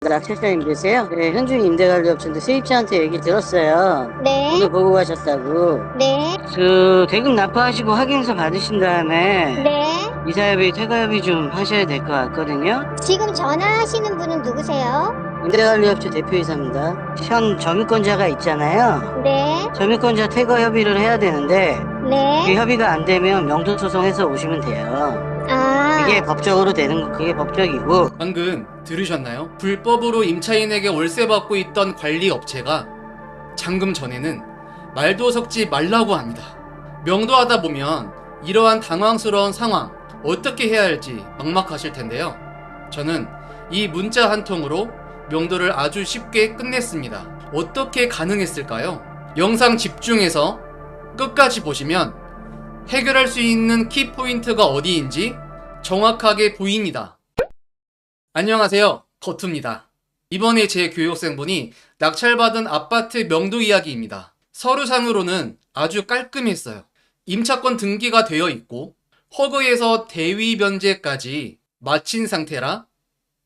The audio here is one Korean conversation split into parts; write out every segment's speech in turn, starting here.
낙찰자님이세요? 네, 현중 임대관리업체인데 세입자한테 얘기 들었어요. 네. 오늘 보고 가셨다고. 네. 대금 납부하시고 확인서 받으신 다음에 네. 이사협의 퇴가협의 좀 하셔야 될 것 같거든요. 지금 전화하시는 분은 누구세요? 임대관리업체 대표이사입니다. 현 점유권자가 있잖아요. 네. 점유권자 퇴거 협의를 해야 되는데 그 네. 협의가 안 되면 명도소송해서 오시면 돼요. 아. 그게 법적으로 되는 거, 그게 법적이고. 방금 들으셨나요? 불법으로 임차인에게 월세 받고 있던 관리업체가 잔금 전에는 말도 섞지 말라고 합니다. 명도하다 보면 이러한 당황스러운 상황 어떻게 해야 할지 막막하실 텐데요. 저는 이 문자 한 통으로 명도를 아주 쉽게 끝냈습니다. 어떻게 가능했을까요? 영상 집중해서 끝까지 보시면 해결할 수 있는 키포인트가 어디인지 정확하게 보입니다. 안녕하세요, 거투입니다. 이번에 제 교육생분이 낙찰받은 아파트 명도 이야기입니다. 서류상으로는 아주 깔끔했어요. 임차권 등기가 되어 있고 허그에서 대위 변제까지 마친 상태라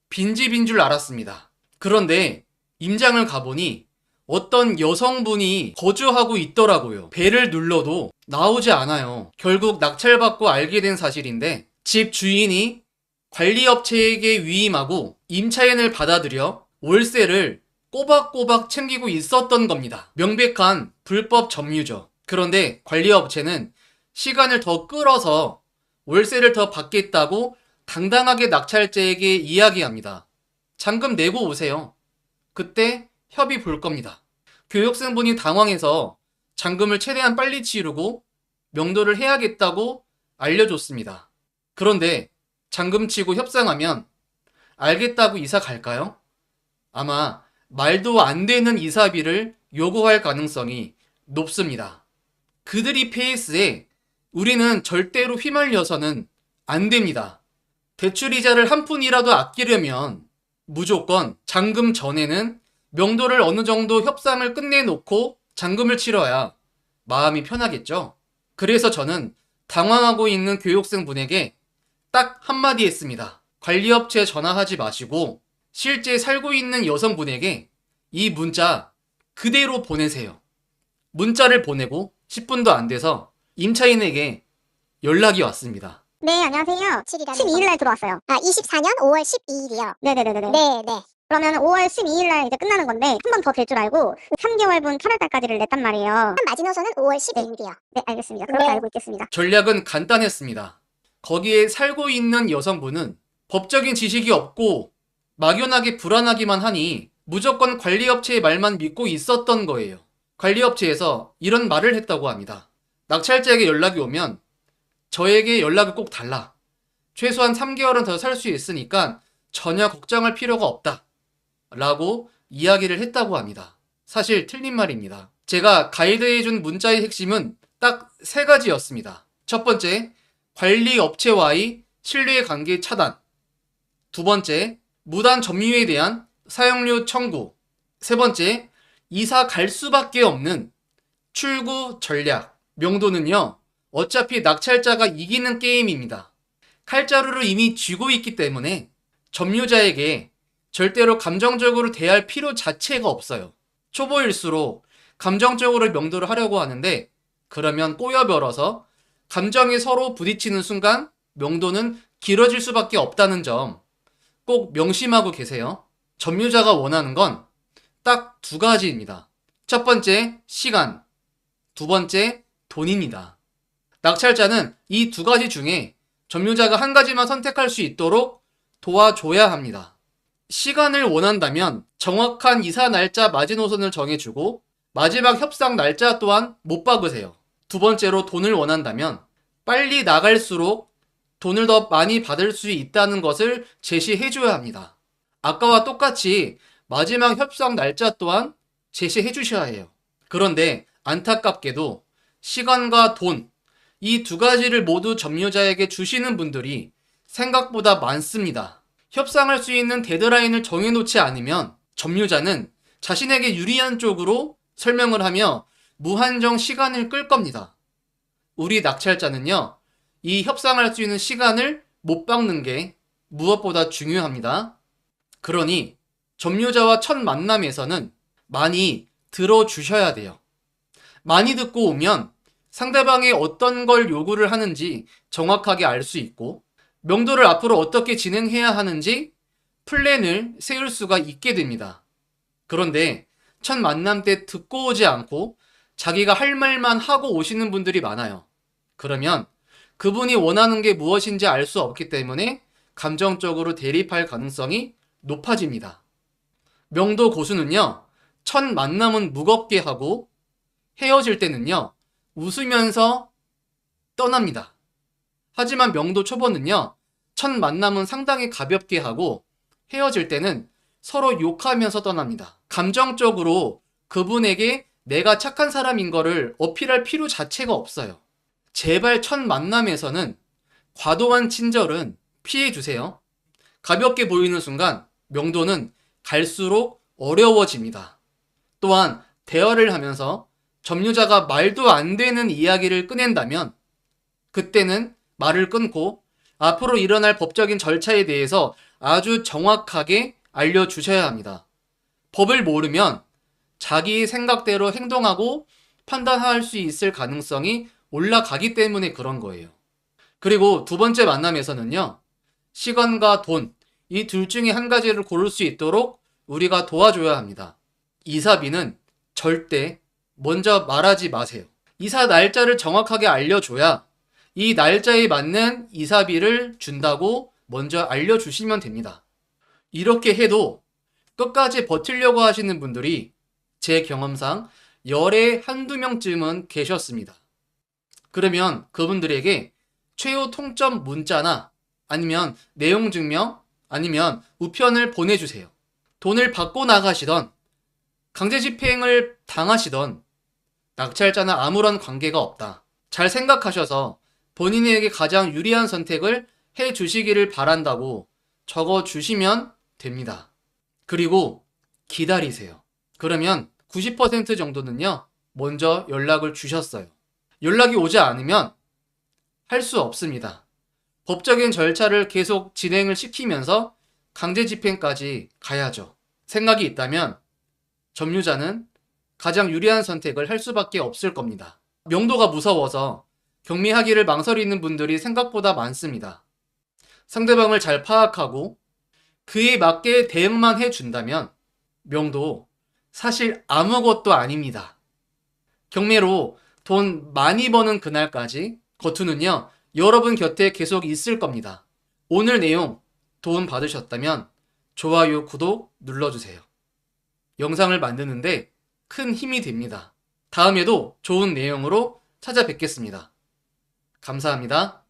빈집인 줄 알았습니다. 그런데 임장을 가보니 어떤 여성분이 거주하고 있더라고요. 배를 눌러도 나오지 않아요. 결국 낙찰받고 알게 된 사실인데 집 주인이 관리업체에게 위임하고 임차인을 받아들여 월세를 꼬박꼬박 챙기고 있었던 겁니다. 명백한 불법 점유죠. 그런데 관리업체는 시간을 더 끌어서 월세를 더 받겠다고 당당하게 낙찰자에게 이야기합니다. 잔금 내고 오세요. 그때 협의 볼 겁니다. 교육생분이 당황해서 잔금을 최대한 빨리 치르고 명도를 해야겠다고 알려줬습니다. 그런데 잔금 치고 협상하면 알겠다고 이사 갈까요? 아마 말도 안 되는 이사비를 요구할 가능성이 높습니다. 그들이 페이스에 우리는 절대로 휘말려서는 안 됩니다. 대출이자를 한 푼이라도 아끼려면 무조건 잔금 전에는 명도를 어느 정도 협상을 끝내놓고 잔금을 치러야 마음이 편하겠죠. 그래서 저는 당황하고 있는 교육생분에게 딱 한마디 했습니다. 관리업체에 전화하지 마시고 실제 살고 있는 여성분에게 이 문자 그대로 보내세요. 문자를 보내고 10분도 안 돼서 임차인에게 연락이 왔습니다. 네, 안녕하세요. 12일날 들어왔어요. 아, 24년 5월 12일이요. 네네네네. 네, 네. 그러면 5월 12일날 이제 끝나는 건데, 한 번 더 될 줄 알고, 3개월분 8월달까지를 냈단 말이에요. 마지노선은 5월 12일이요. 네, 알겠습니다. 그렇게 네. 알고 있겠습니다. 전략은 간단했습니다. 거기에 살고 있는 여성분은 법적인 지식이 없고 막연하게 불안하기만 하니 무조건 관리업체의 말만 믿고 있었던 거예요. 관리업체에서 이런 말을 했다고 합니다. 낙찰자에게 연락이 오면 저에게 연락을 꼭 달라. 최소한 3개월은 더 살 수 있으니까 전혀 걱정할 필요가 없다. 라고 이야기를 했다고 합니다. 사실 틀린 말입니다. 제가 가이드해준 문자의 핵심은 딱 3가지였습니다. 첫 번째, 관리업체와의 신뢰관계 차단. 두 번째, 무단 점유에 대한 사용료 청구. 세 번째, 이사 갈 수밖에 없는 출구 전략. 명도는요, 어차피 낙찰자가 이기는 게임입니다. 칼자루를 이미 쥐고 있기 때문에 점유자에게 절대로 감정적으로 대할 필요 자체가 없어요. 초보일수록 감정적으로 명도를 하려고 하는데 그러면 꼬여버려서 감정이 서로 부딪히는 순간 명도는 길어질 수밖에 없다는 점 꼭 명심하고 계세요. 점유자가 원하는 건 딱 2가지입니다. 첫 번째, 시간. 두 번째, 돈입니다. 낙찰자는 이 2가지 중에 점유자가 한 가지만 선택할 수 있도록 도와줘야 합니다. 시간을 원한다면 정확한 이사 날짜 마지노선을 정해주고 마지막 협상 날짜 또한 못 박으세요. 두 번째로 돈을 원한다면 빨리 나갈수록 돈을 더 많이 받을 수 있다는 것을 제시해줘야 합니다. 아까와 똑같이 마지막 협상 날짜 또한 제시해 주셔야 해요. 그런데 안타깝게도 시간과 돈, 이 2가지를 모두 점유자에게 주시는 분들이 생각보다 많습니다. 협상할 수 있는 데드라인을 정해놓지 않으면 점유자는 자신에게 유리한 쪽으로 설명을 하며 무한정 시간을 끌 겁니다. 우리 낙찰자는요, 이 협상할 수 있는 시간을 못 박는 게 무엇보다 중요합니다. 그러니 점유자와 첫 만남에서는 많이 들어주셔야 돼요. 많이 듣고 오면 상대방이 어떤 걸 요구를 하는지 정확하게 알 수 있고, 명도를 앞으로 어떻게 진행해야 하는지 플랜을 세울 수가 있게 됩니다. 그런데 첫 만남 때 듣고 오지 않고 자기가 할 말만 하고 오시는 분들이 많아요. 그러면 그분이 원하는 게 무엇인지 알 수 없기 때문에 감정적으로 대립할 가능성이 높아집니다. 명도 고수는요, 첫 만남은 무겁게 하고 헤어질 때는요, 웃으면서 떠납니다. 하지만 명도 초보는요, 첫 만남은 상당히 가볍게 하고 헤어질 때는 서로 욕하면서 떠납니다. 감정적으로 그분에게 내가 착한 사람인 거를 어필할 필요 자체가 없어요. 제발 첫 만남에서는 과도한 친절은 피해주세요. 가볍게 보이는 순간 명도는 갈수록 어려워집니다. 또한 대화를 하면서 점유자가 말도 안 되는 이야기를 꺼낸다면 그때는 말을 끊고 앞으로 일어날 법적인 절차에 대해서 아주 정확하게 알려주셔야 합니다. 법을 모르면 자기 생각대로 행동하고 판단할 수 있을 가능성이 올라가기 때문에 그런 거예요. 그리고 두 번째 만남에서는요, 시간과 돈, 이 둘 중에 한 가지를 고를 수 있도록 우리가 도와줘야 합니다. 이사비는 절대 먼저 말하지 마세요. 이사 날짜를 정확하게 알려줘야 이 날짜에 맞는 이사비를 준다고 먼저 알려주시면 됩니다. 이렇게 해도 끝까지 버티려고 하시는 분들이 제 경험상 열에 한두 명쯤은 계셨습니다. 그러면 그분들에게 최후 통점 문자나 아니면 내용 증명 아니면 우편을 보내주세요. 돈을 받고 나가시던 강제 집행을 당하시던 낙찰자는 아무런 관계가 없다. 잘 생각하셔서 본인에게 가장 유리한 선택을 해 주시기를 바란다고 적어 주시면 됩니다. 그리고 기다리세요. 그러면 90% 정도는요, 먼저 연락을 주셨어요. 연락이 오지 않으면 할 수 없습니다. 법적인 절차를 계속 진행을 시키면서 강제 집행까지 가야죠. 생각이 있다면 점유자는 가장 유리한 선택을 할 수밖에 없을 겁니다. 명도가 무서워서 경미하기를 망설이는 분들이 생각보다 많습니다. 상대방을 잘 파악하고 그에 맞게 대응만 해준다면 명도 사실 아무것도 아닙니다. 경매로 돈 많이 버는 그날까지 거투는요, 여러분 곁에 계속 있을 겁니다. 오늘 내용 도움 받으셨다면 좋아요, 구독 눌러주세요. 영상을 만드는데 큰 힘이 됩니다. 다음에도 좋은 내용으로 찾아뵙겠습니다. 감사합니다.